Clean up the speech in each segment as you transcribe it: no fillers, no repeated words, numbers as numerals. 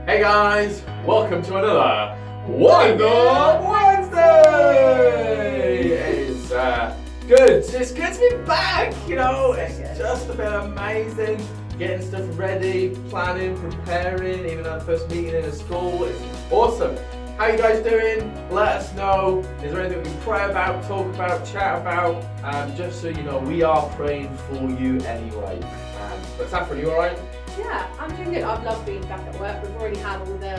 Hey guys, welcome to another Wonder Wednesday! It's good. It's good to be back, you know. It's just been amazing. Getting stuff ready, planning, preparing, even our first meeting in a school. It's awesome. How you guys doing? Let us know. Is there anything we can pray about, talk about, chat about? Just so you know, we are praying for you anyway. But Saffron, you alright? Yeah, I'm doing good. I've loved being back at work. We've already had all the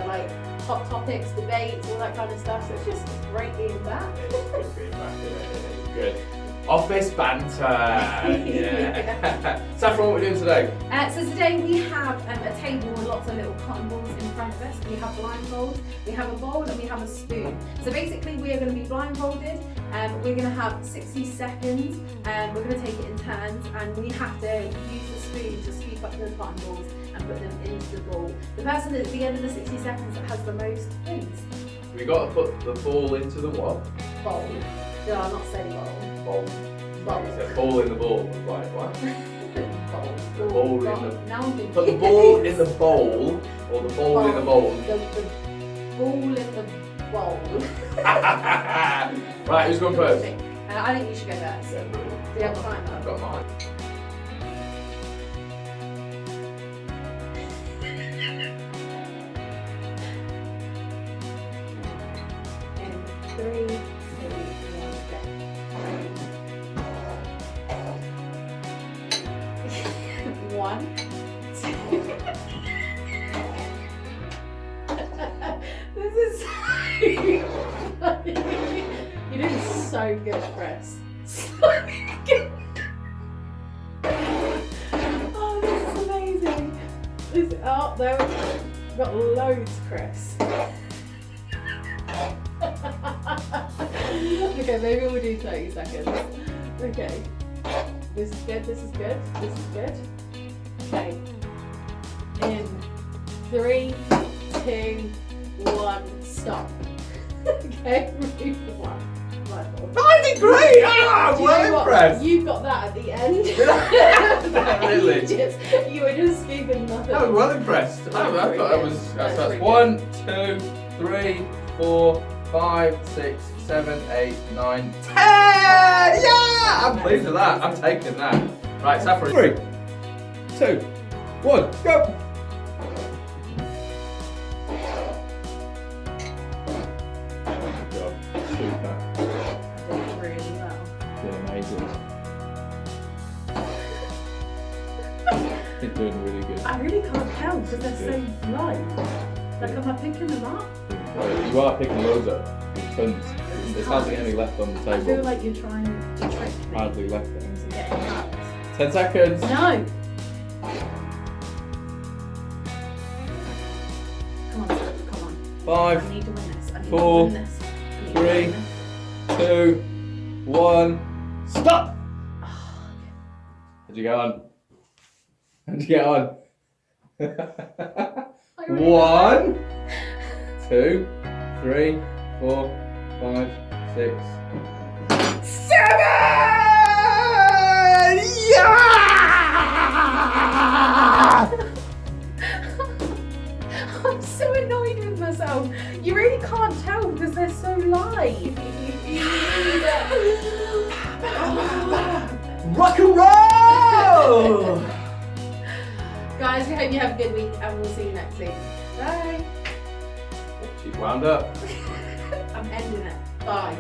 hot topics, debates, all that kind of stuff. So it's just great being back. It's good being back. It's good. Office banter. Yeah. Saffron, what are we doing today? So today we have a table with lots of little cotton balls in front of us. We have blindfold, we have a bowl, and we have a spoon. So basically, we are going to be blindfolded. We're going to have 60 seconds, and we're going to take it in turns, and we have to use the spoon to scoop up the cotton balls and put them into the bowl. The person at the end of the 60 seconds that has the most wins. We got to put the ball into the what? Bowl. No, I'm not saying bowl. Bowl. Bowl. You said ball in the bowl. Like what? Bowl. The ball in the. Now I'm thinking. Put the ball in the bowl, or the ball in the bowl. The ball in the bowl. Right, who's going first? I think you should go first. Yeah, Do you have time? I've got mine. In 3, 2, 1, go. 1, 2. This is so funny. You're doing so good, Chris. So good. Oh, this is amazing. Oh, there we go. We've got loads, Chris. Okay, maybe we'll do 30 seconds. Okay. This is good, this is good, this is good. Okay. In 3, 2, 1, stop. Okay, move the one. I did great! Ah, Do you well know what? impressed! You got that at the end. Really? You were just scooping nothing. I was well impressed. I thought that was. That's 1, 2, 3, 4, 5, 6, 7, 8, 9, 10! Yeah! I'm pleased with that. I'm taking that. Right, Saffron. 3, 2, 1, go! Good job. Super. Did really well. You're amazing. You're doing really good. I really can't tell because they're so low. Like, am I picking them up? You are picking loads up. There's tons. There's hardly any left on the I feel table. like you're trying to trick me Hardly left there. into getting nuts. 10 seconds. No! Come on, Steph, come on. 5, I need to win this. I need 4, to win this. I need to 3, win this. 2, 1, stop! How'd you get on? How'd you get on? I really 1, 2, 3, 4, 5, 6, 7! Yeah! I'm so annoyed with myself. You really can't tell because they're so light. Rock and roll! Guys, we hope you have a good week and we'll see you next week. Bye. She's wound up. I'm ending it. Bye.